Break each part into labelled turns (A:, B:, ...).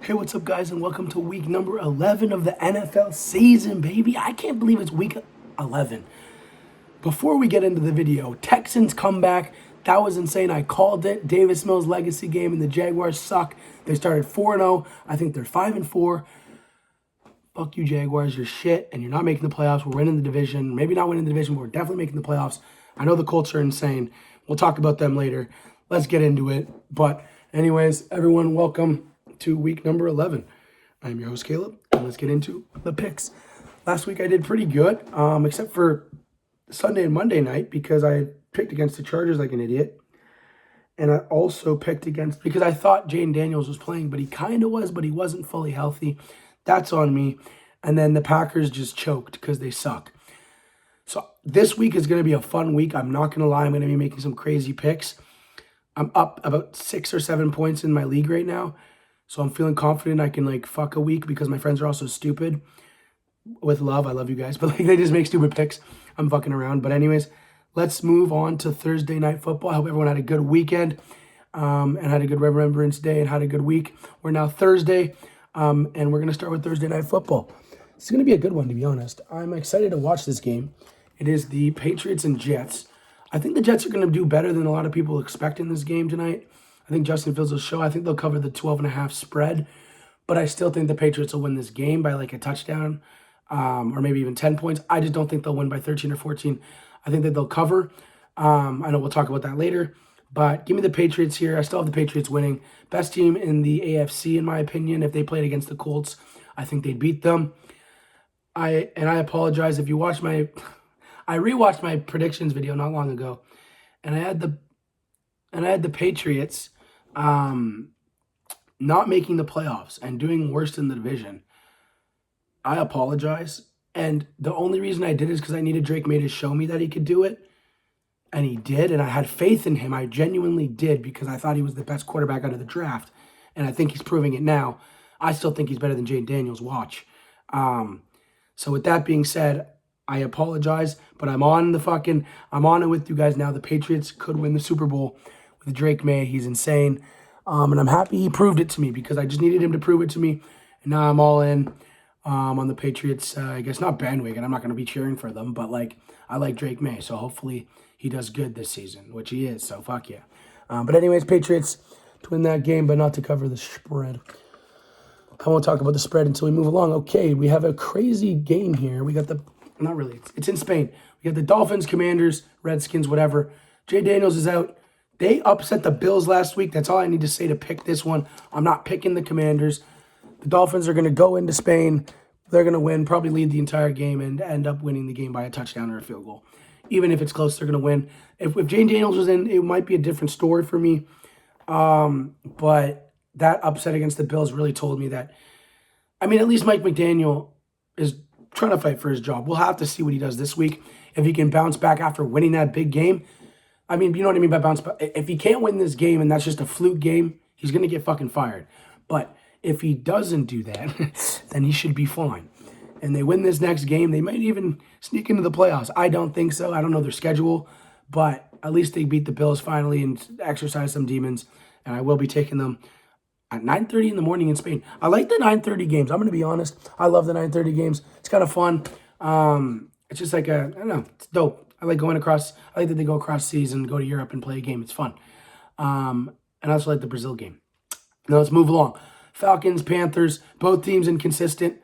A: Hey, what's up, guys, and welcome to week number 11 of the NFL season, baby. I can't believe it's week 11. Before we get into the video, Texans comeback. That was insane. I called it. Davis Mills legacy game, and the Jaguars suck. They started 4-0. I think they're 5-4. Fuck you, Jaguars. You're shit, and you're not making the playoffs. We're winning the division. Maybe not winning the division, but we're definitely making the playoffs. I know the Colts are insane. We'll talk about them later. Let's get into it. But anyways, everyone, welcome to week number 11. I'm your host, Caleb, and let's get into the picks. Last week I did pretty good, except for Sunday and Monday night because I picked against the Chargers like an idiot. And I also picked against, because I thought Jayden Daniels was playing, but he kind of was, but he wasn't fully healthy. That's on me. And then the Packers just choked because they suck. So this week is going to be a fun week. I'm not going to lie. I'm going to be making some crazy picks. I'm up about 6 or 7 points in my league right now. So I'm feeling confident I can fuck a week because my friends are also stupid. With love, I love you guys, but they just make stupid picks. I'm fucking around. But anyways, let's move on to Thursday Night Football. I hope everyone had a good weekend and had a good Remembrance Day and had a good week. We're now Thursday, and we're going to start with Thursday Night Football. It's going to be a good one, to be honest. I'm excited to watch this game. It is the Patriots and Jets. I think the Jets are going to do better than a lot of people expect in this game tonight. I think Justin Fields will show. I think they'll cover the 12.5 spread. But I still think the Patriots will win this game by a touchdown or maybe even 10 points. I just don't think they'll win by 13 or 14. I think that they'll cover. I know we'll talk about that later. But give me the Patriots here. I still have the Patriots winning. Best team in the AFC, in my opinion. If they played against the Colts, I think they'd beat them. I apologize if you watched my... I rewatched my predictions video not long ago. And I had the Patriots... not making the playoffs and doing worse in the division. I apologize. And the only reason I did is because I needed Drake May to show me that he could do it. And he did. And I had faith in him. I genuinely did because I thought he was the best quarterback out of the draft. And I think he's proving it now. I still think he's better than Jayden Daniels. Watch. So with that being said, I apologize. But I'm on it with you guys now. The Patriots could win the Super Bowl with Drake May. He's insane. And I'm happy he proved it to me because I just needed him to prove it to me. And now I'm all in on the Patriots. I guess not bandwagon. I'm not going to be cheering for them. But, I like Drake May. So, hopefully, he does good this season, which he is. So, fuck yeah. But anyways, Patriots to win that game, but not to cover the spread. I won't talk about the spread until we move along. Okay, we have a crazy game here. We got not really. It's in Spain. We got the Dolphins, Commanders, Redskins, whatever. Jay Daniels is out. They upset the Bills last week. That's all I need to say to pick this one. I'm not picking the Commanders. The Dolphins are going to go into Spain. They're going to win, probably lead the entire game, and end up winning the game by a touchdown or a field goal. Even if it's close, they're going to win. If Jayden Daniels was in, it might be a different story for me. But that upset against the Bills really told me that, at least Mike McDaniel is trying to fight for his job. We'll have to see what he does this week. If he can bounce back after winning that big game, you know what I mean by bounce back. If he can't win this game and that's just a fluke game, he's going to get fucking fired. But if he doesn't do that, then he should be fine. And they win this next game, they might even sneak into the playoffs. I don't think so. I don't know their schedule. But at least they beat the Bills finally and exercise some demons. And I will be taking them at 9:30 in the morning in Spain. I like the 9:30 games. I'm going to be honest. I love the 9:30 games. It's kind of fun. It's just I don't know. It's dope. I like that they go across seas and go to Europe and play a game. It's fun. And I also like the Brazil game. Now let's move along. Falcons, Panthers, both teams inconsistent.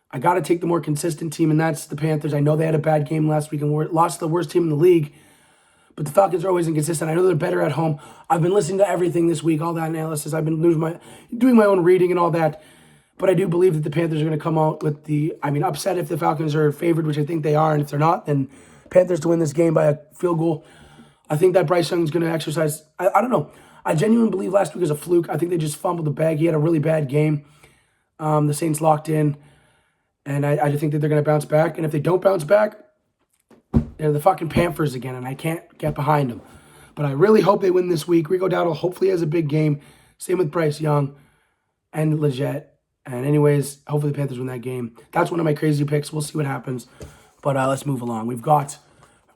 A: I got to take the more consistent team, and that's the Panthers. I know they had a bad game last week and lost to the worst team in the league, but the Falcons are always inconsistent. I know they're better at home. I've been listening to everything this week, all that analysis. I've been doing my own reading and all that. But I do believe that the Panthers are going to come out with upset if the Falcons are favored, which I think they are, and if they're not, then Panthers to win this game by a field goal. I think that Bryce Young's going to exercise. I don't know. I genuinely believe last week was a fluke. I think they just fumbled the bag. He had a really bad game. The Saints locked in. And I just think that they're going to bounce back. And if they don't bounce back, they're the fucking Panthers again. And I can't get behind them. But I really hope they win this week. Rico Dowdle hopefully has a big game. Same with Bryce Young and Leggett. And anyways, hopefully the Panthers win that game. That's one of my crazy picks. We'll see what happens. But let's move along. We've got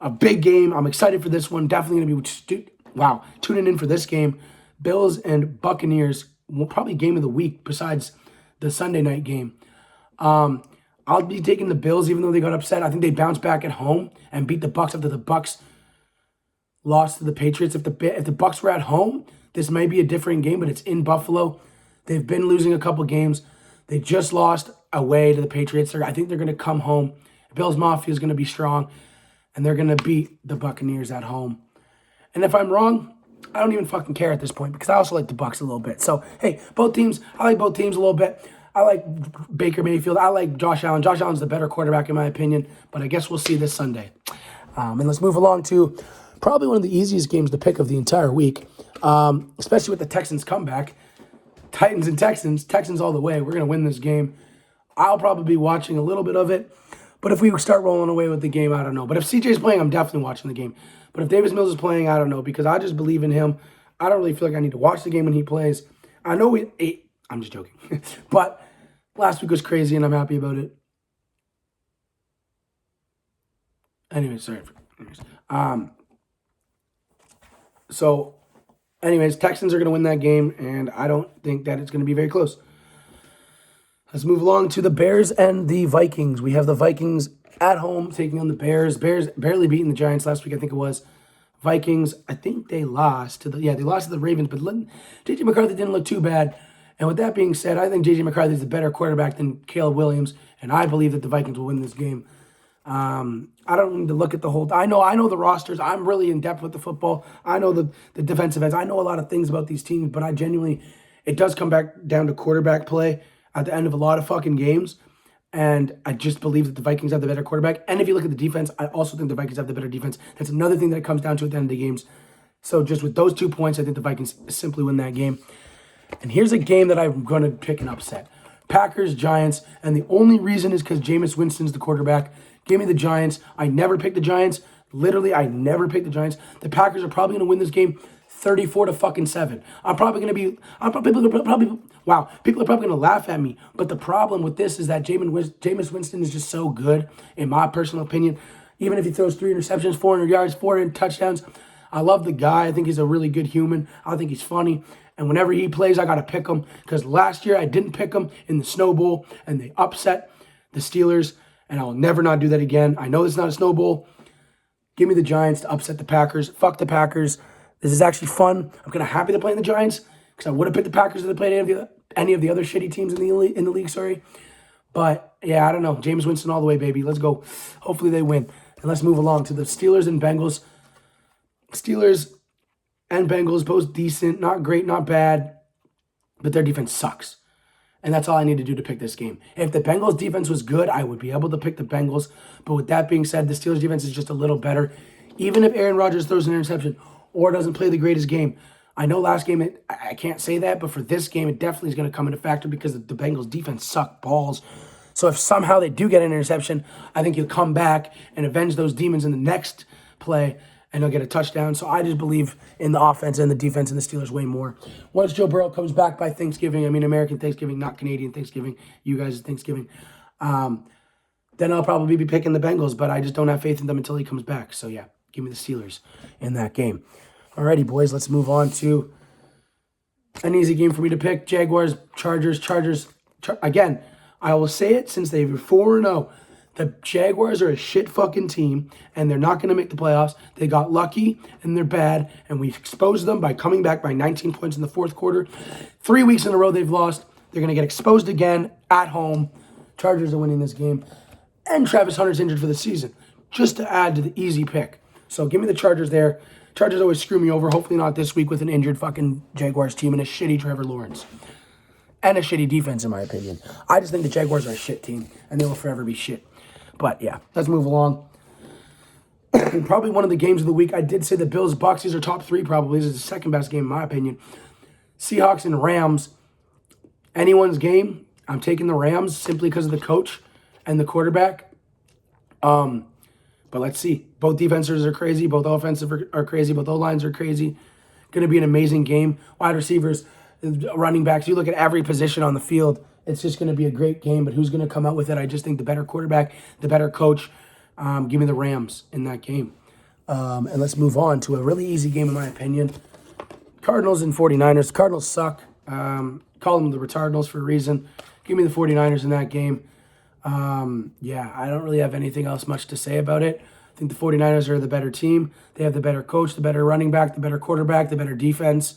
A: a big game. I'm excited for this one. Definitely going to be tuning in for this game. Bills and Buccaneers. probably game of the week besides the Sunday night game. I'll be taking the Bills, even though they got upset. I think they bounced back at home and beat the Bucs after the Bucs lost to the Patriots. If the Bucs were at home, this may be a different game, but it's in Buffalo. They've been losing a couple games. They just lost away to the Patriots. I think they're going to come home. Bills Mafia is going to be strong, and they're going to beat the Buccaneers at home. And if I'm wrong, I don't even fucking care at this point because I also like the Bucs a little bit. So, hey, both teams, I like both teams a little bit. I like Baker Mayfield. I like Josh Allen. Josh Allen's the better quarterback in my opinion, but I guess we'll see this Sunday. And let's move along to probably one of the easiest games to pick of the entire week, especially with the Texans comeback. Titans and Texans. Texans all the way. We're going to win this game. I'll probably be watching a little bit of it, but if we start rolling away with the game, I don't know. But if CJ's playing, I'm definitely watching the game. But if Davis Mills is playing, I don't know, because I just believe in him. I don't really feel like I need to watch the game when he plays. I know I'm just joking. But last week was crazy, and I'm happy about it. Anyways, Texans are going to win that game, and I don't think that it's going to be very close. Let's move along to the Bears and the Vikings. We have the Vikings at home taking on the Bears. Bears barely beating the Giants last week, I think it was. Vikings, I think they lost to the Ravens, but J.J. McCarthy didn't look too bad. And with that being said, I think J.J. McCarthy is a better quarterback than Caleb Williams, and I believe that the Vikings will win this game. I don't need to look at the whole. I know the rosters. I'm really in depth with the football. I know the defensive ends. I know a lot of things about these teams, but it does come back down to quarterback play at the end of a lot of fucking games. And I just believe that the Vikings have the better quarterback. And if you look at the defense, I also think the Vikings have the better defense. That's another thing that it comes down to at the end of the games. So just with those 2 points, I think the Vikings simply win that game. And here's a game that I'm going to pick an upset. Packers, Giants, and the only reason is because Jameis Winston's the quarterback. Give me the Giants. I never pick the Giants. Literally, I never pick the Giants. The Packers are probably going to win this game 34-7. People are probably going to laugh at me. But the problem with this is that Jameis Winston is just so good, in my personal opinion. Even if he throws 3 interceptions, 400 yards, 4 touchdowns, I love the guy. I think he's a really good human. I think he's funny. And whenever he plays, I got to pick him. Because last year, I didn't pick him in the Snow Bowl, and they upset the Steelers. And I will never not do that again. I know it's not a Snow Bowl. Give me the Giants to upset the Packers. Fuck the Packers. This is actually fun. I'm kind of happy they're playing the Giants because I would have picked the Packers if they played any of the other shitty teams in the league. Sorry, but yeah, I don't know. Jameis Winston all the way, baby. Let's go. Hopefully they win. And let's move along to the Steelers and Bengals. Steelers and Bengals both decent, not great, not bad, but their defense sucks. And that's all I need to do to pick this game. If the Bengals defense was good, I would be able to pick the Bengals. But with that being said, the Steelers defense is just a little better. Even if Aaron Rodgers throws an interception or doesn't play the greatest game. I know last game, I can't say that, but for this game, it definitely is going to come into factor because the Bengals defense suck balls. So if somehow they do get an interception, I think he'll come back and avenge those demons in the next play, and he'll get a touchdown. So I just believe in the offense and the defense and the Steelers way more. Once Joe Burrow comes back by Thanksgiving, American Thanksgiving, not Canadian Thanksgiving, you guys' Thanksgiving, then I'll probably be picking the Bengals, but I just don't have faith in them until he comes back. So yeah, give me the Steelers in that game. Alrighty, boys, let's move on to an easy game for me to pick. Jaguars, Chargers. Again, I will say it since they were 4-0. The Jaguars are a shit fucking team, and they're not going to make the playoffs. They got lucky, and they're bad, and we exposed them by coming back by 19 points in the fourth quarter. 3 weeks in a row they've lost. They're going to get exposed again at home. Chargers are winning this game. And Travis Hunter's injured for the season, just to add to the easy pick. So give me the Chargers there. Chargers always screw me over. Hopefully not this week with an injured fucking Jaguars team and a shitty Trevor Lawrence. And a shitty defense, in my opinion. I just think the Jaguars are a shit team, and they will forever be shit. But yeah, let's move along. Probably one of the games of the week. I did say the Bills-Bucs. These are top 3 probably. This is the second best game in my opinion. Seahawks and Rams. Anyone's game. I'm taking the Rams simply because of the coach and the quarterback. But let's see. Both defenses are crazy. Both offensive are crazy. Both O-lines are crazy. Going to be an amazing game. Wide receivers, running backs. You look at every position on the field. It's just going to be a great game. But who's going to come out with it? I just think the better quarterback, the better coach. Give me the Rams in that game. And let's move on to a really easy game in my opinion. Cardinals and 49ers. Cardinals suck. Call them the Retardinals for a reason. Give me the 49ers in that game. Yeah, I don't really have anything else much to say about it. I think the 49ers are the better team. They have the better coach, the better running back, the better quarterback, the better defense.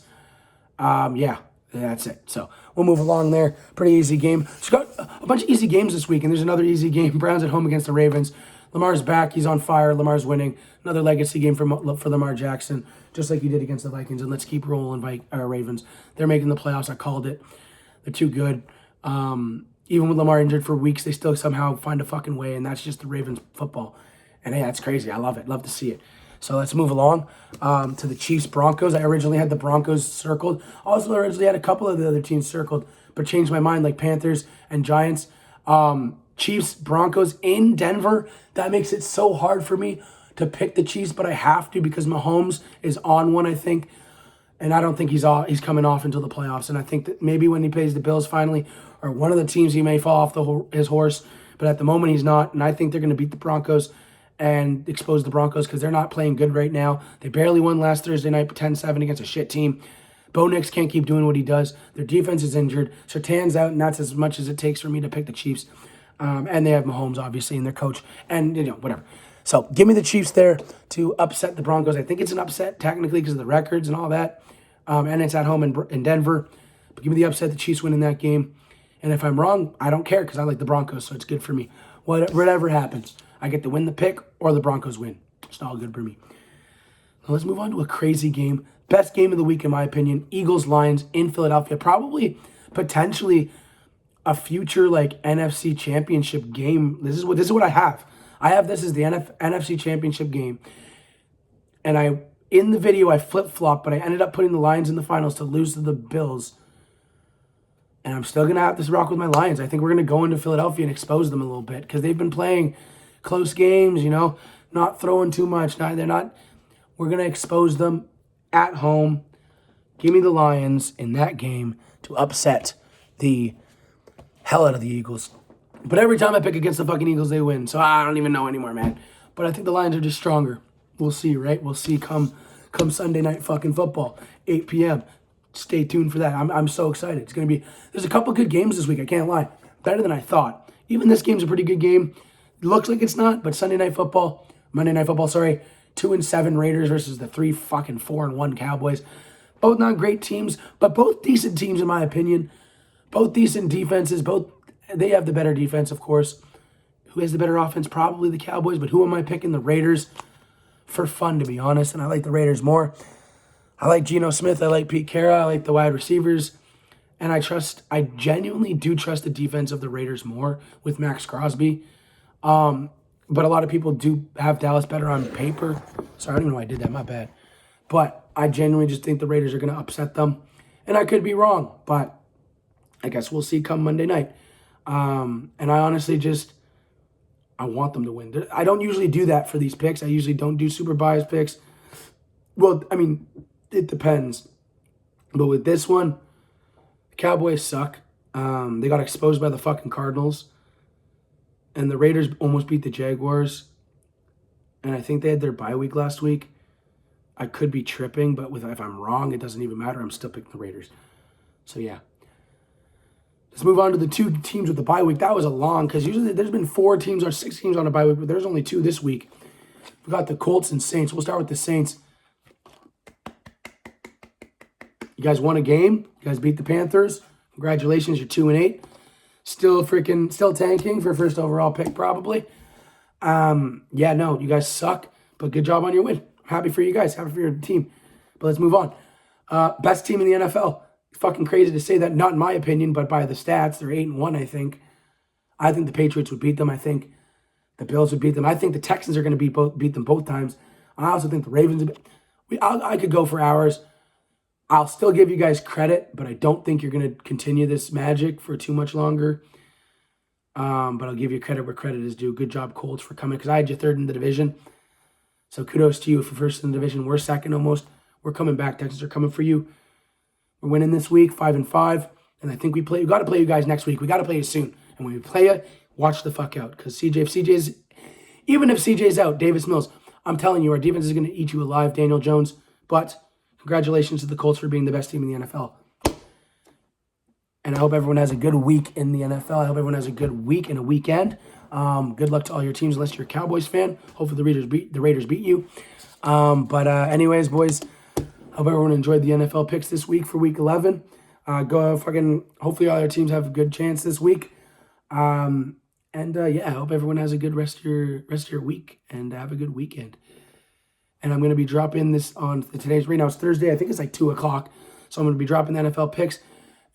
A: Yeah, that's it. So we'll move along there. Pretty easy game. Just got a bunch of easy games this week, and there's another easy game. Browns at home against the Ravens. Lamar's back. He's on fire. Lamar's winning. Another legacy game for Lamar Jackson, just like he did against the Vikings. And let's keep rolling, Ravens. They're making the playoffs. I called it. They're too good. Even with Lamar injured for weeks, they still somehow find a fucking way, and that's just the Ravens football. And hey, that's crazy. I love it. Love to see it. So let's move along to the Chiefs-Broncos. I originally had the Broncos circled. Also, originally had a couple of the other teams circled, but changed my mind, like Panthers and Giants. Chiefs-Broncos in Denver. That makes it so hard for me to pick the Chiefs, but I have to because Mahomes is on one, I think. And I don't think he's coming off until the playoffs. And I think that maybe when he plays the Bills finally, or one of the teams, he may fall off his horse. But at the moment, he's not. And I think they're going to beat the Broncos and expose the Broncos because they're not playing good right now. They barely won last Thursday night 10-7 against a shit team. Bo Nix can't keep doing what he does. Their defense is injured. Surtain's out, and that's as much as it takes for me to pick the Chiefs. And they have Mahomes, obviously, and their coach. And, whatever. So give me the Chiefs there to upset the Broncos. I think it's an upset, technically, because of the records and all that. And it's at home in Denver. But give me the upset. The Chiefs win in that game. And if I'm wrong, I don't care because I like the Broncos, so it's good for me. Whatever happens, I get to win the pick or the Broncos win. It's all good for me. Now let's move on to a crazy game. Best game of the week, in my opinion. Eagles-Lions in Philadelphia. Probably, potentially, a future NFC Championship game. This is what I have. I have this as the NFC Championship game. And in the video, I flip-flopped, but I ended up putting the Lions in the finals to lose to the Bills. And I'm still going to have to rock with my Lions. I think we're going to go into Philadelphia and expose them a little bit because they've been playing close games, not throwing too much. We're going to expose them at home. Give me the Lions in that game to upset the hell out of the Eagles. But every time I pick against the fucking Eagles, they win. So I don't even know anymore, man. But I think the Lions are just stronger. We'll see, right? We'll see come Sunday night fucking football, 8 p.m. Stay tuned for that. I'm so excited. It's going to be, there's a couple good games this week. I can't lie. Better than I thought. Even this game's a pretty good game. It looks like it's not, but Monday Night Football, 2-7 Raiders versus the 4-1 Cowboys. Both not great teams, but both decent teams in my opinion. Both decent defenses. They have the better defense, of course. Who has the better offense? Probably the Cowboys, but who am I picking? The Raiders. For fun, to be honest, and I like the Raiders more. I like Geno Smith. I like Pete Carroll. I like the wide receivers. And I genuinely do trust the defense of the Raiders more with Max Crosby. But a lot of people do have Dallas better on paper. Sorry, I don't even know why I did that. My bad. But I genuinely just think the Raiders are going to upset them. And I could be wrong, but I guess we'll see come Monday night. And I honestly I want them to win. I don't usually do that for these picks. I usually don't do super biased picks. Well, I mean, it depends. But with this one, the Cowboys suck. They got exposed by the fucking Cardinals. And the Raiders almost beat the Jaguars. And I think they had their bye week last week. I could be tripping, but if I'm wrong, it doesn't even matter. I'm still picking the Raiders. So, yeah. Let's move on to the two teams with the bye week. That was a long, because usually there's been 4 teams or 6 teams on a bye week, but there's only 2 this week. We got the Colts and Saints. We'll start with the Saints. You guys won a game. You guys beat the Panthers. Congratulations, you're 2-8. Still tanking for first overall pick, probably. You guys suck, but good job on your win. I'm happy for you guys. Happy for your team. But let's move on. Best team in the NFL. Fucking crazy to say that, not in my opinion, but by the stats, they're 8-1, I think. I think the Patriots would beat them. I think the Bills would beat them. I think the Texans are going to beat them both times. I also think the Ravens I could go for hours. I'll still give you guys credit, but I don't think you're going to continue this magic for too much longer. But I'll give you credit where credit is due. Good job, Colts, for coming, because I had you 3rd in the division. So kudos to you for 1st in the division. We're 2nd almost. We're coming back. Texans are coming for you. We're winning this week, 5-5. And I think we got to play you guys next week. We got to play you soon. And when we play you, watch the fuck out. Because even if CJ's out, Davis Mills, I'm telling you, our defense is going to eat you alive, Daniel Jones. But congratulations to the Colts for being the best team in the NFL. And I hope everyone has a good week in the NFL. I hope everyone has a good week and a weekend. Good luck to all your teams, unless you're a Cowboys fan. Hopefully the Raiders beat you. Anyways, boys, hope everyone enjoyed the NFL picks this week for Week 11. Hopefully all your teams have a good chance this week. I hope everyone has a good rest of your week and have a good weekend. And I'm going to be dropping this on today's, right now it's Thursday. I think it's like 2 o'clock. So I'm going to be dropping the NFL picks.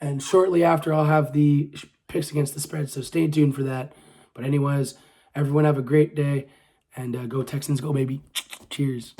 A: And shortly after, I'll have the picks against the spread. So stay tuned for that. But anyways, everyone have a great day. And go Texans, go baby. Cheers.